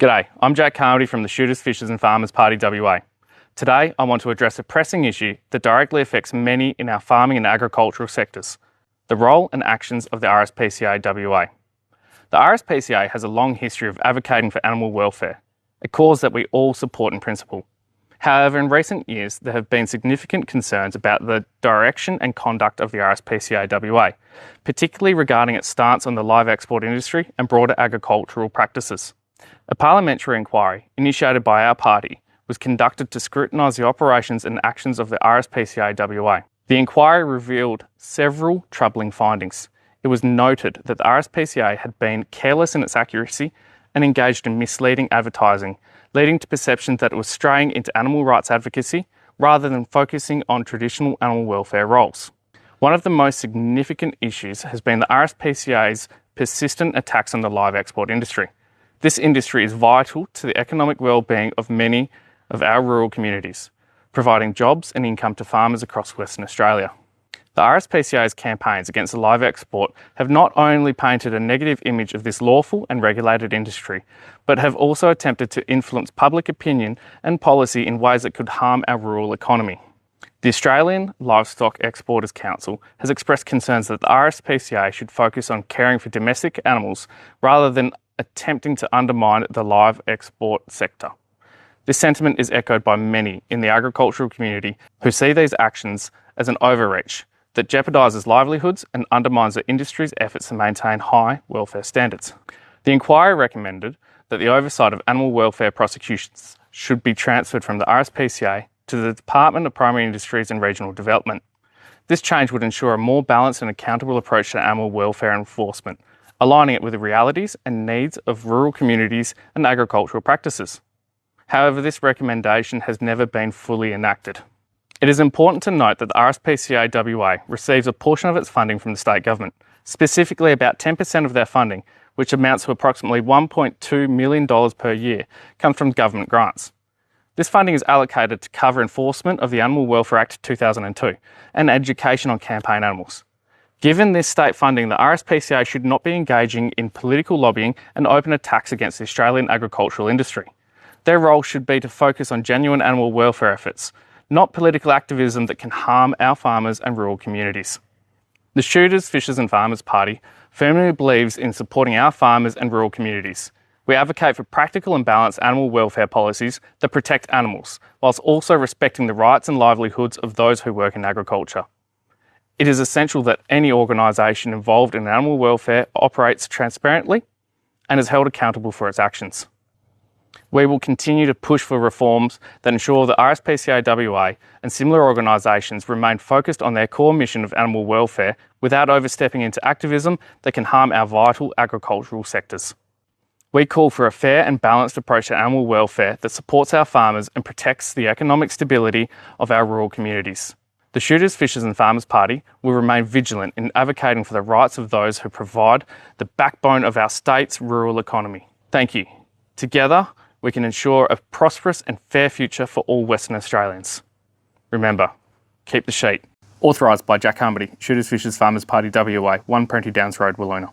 G'day, I'm Jack Carmody from the Shooters, Fishers and Farmers Party WA. Today I want to address a pressing issue that directly affects many in our farming and agricultural sectors, the role and actions of the RSPCA WA. The RSPCA has a long history of advocating for animal welfare, a cause that we all support in principle. However, in recent years there have been significant concerns about the direction and conduct of the RSPCA WA, particularly regarding its stance on the live export industry and broader agricultural practices. A parliamentary inquiry, initiated by our party, was conducted to scrutinise the operations and actions of the RSPCA WA. The inquiry revealed several troubling findings. It was noted that the RSPCA had been careless in its accuracy and engaged in misleading advertising, leading to perceptions that it was straying into animal rights advocacy rather than focusing on traditional animal welfare roles. One of the most significant issues has been the RSPCA's persistent attacks on the live export industry. This industry is vital to the economic well-being of many of our rural communities, providing jobs and income to farmers across Western Australia. The RSPCA's campaigns against the live export have not only painted a negative image of this lawful and regulated industry, but have also attempted to influence public opinion and policy in ways that could harm our rural economy. The Australian Livestock Exporters Council has expressed concerns that the RSPCA should focus on caring for domestic animals rather than attempting to undermine the live export sector. This sentiment is echoed by many in the agricultural community who see these actions as an overreach that jeopardises livelihoods and undermines the industry's efforts to maintain high welfare standards. The inquiry recommended that the oversight of animal welfare prosecutions should be transferred from the RSPCA to the Department of Primary Industries and Regional Development. This change would ensure a more balanced and accountable approach to animal welfare enforcement, aligning it with the realities and needs of rural communities and agricultural practices. However, this recommendation has never been fully enacted. It is important to note that the RSPCA WA receives a portion of its funding from the state government, specifically about 10% of their funding, which amounts to approximately $1.2 million per year, comes from government grants. This funding is allocated to cover enforcement of the Animal Welfare Act 2002 and education on campaign animals. Given this state funding, the RSPCA should not be engaging in political lobbying and open attacks against the Australian agricultural industry. Their role should be to focus on genuine animal welfare efforts, not political activism that can harm our farmers and rural communities. The Shooters, Fishers and Farmers Party firmly believes in supporting our farmers and rural communities. We advocate for practical and balanced animal welfare policies that protect animals, whilst also respecting the rights and livelihoods of those who work in agriculture. It is essential that any organisation involved in animal welfare operates transparently and is held accountable for its actions. We will continue to push for reforms that ensure the RSPCA WA and similar organisations remain focused on their core mission of animal welfare without overstepping into activism that can harm our vital agricultural sectors. We call for a fair and balanced approach to animal welfare that supports our farmers and protects the economic stability of our rural communities. The Shooters, Fishers and Farmers Party will remain vigilant in advocating for the rights of those who provide the backbone of our state's rural economy. Thank you. Together, we can ensure a prosperous and fair future for all Western Australians. Remember, keep the sheep. Authorised by Jack Carmody, Shooters, Fishers, Farmers Party WA, 1 Prentice Downs Road, Wiluna.